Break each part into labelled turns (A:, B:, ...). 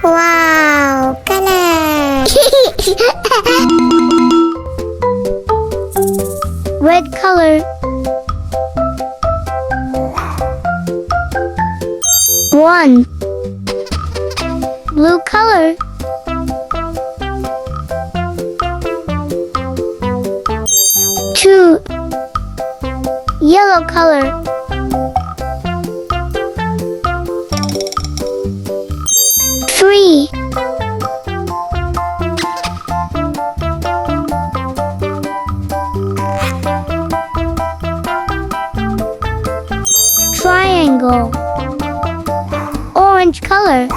A: Wow, color.
B: Red color. One. Blue color. Two. Yellow color. Three. Triangle. Orange color.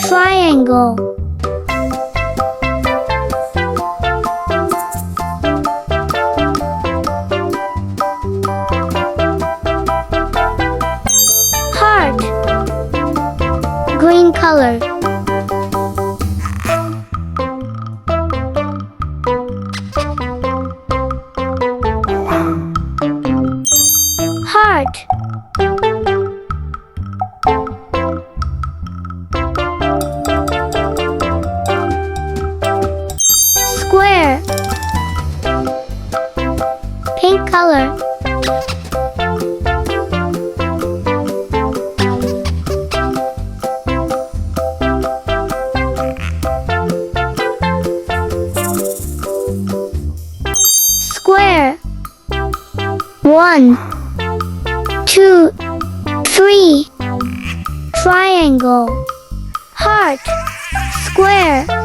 B: Triangle. Heart. Green color. Heart. Square. Pink color. Square. 1, 2, 3. Triangle. Heart. Square.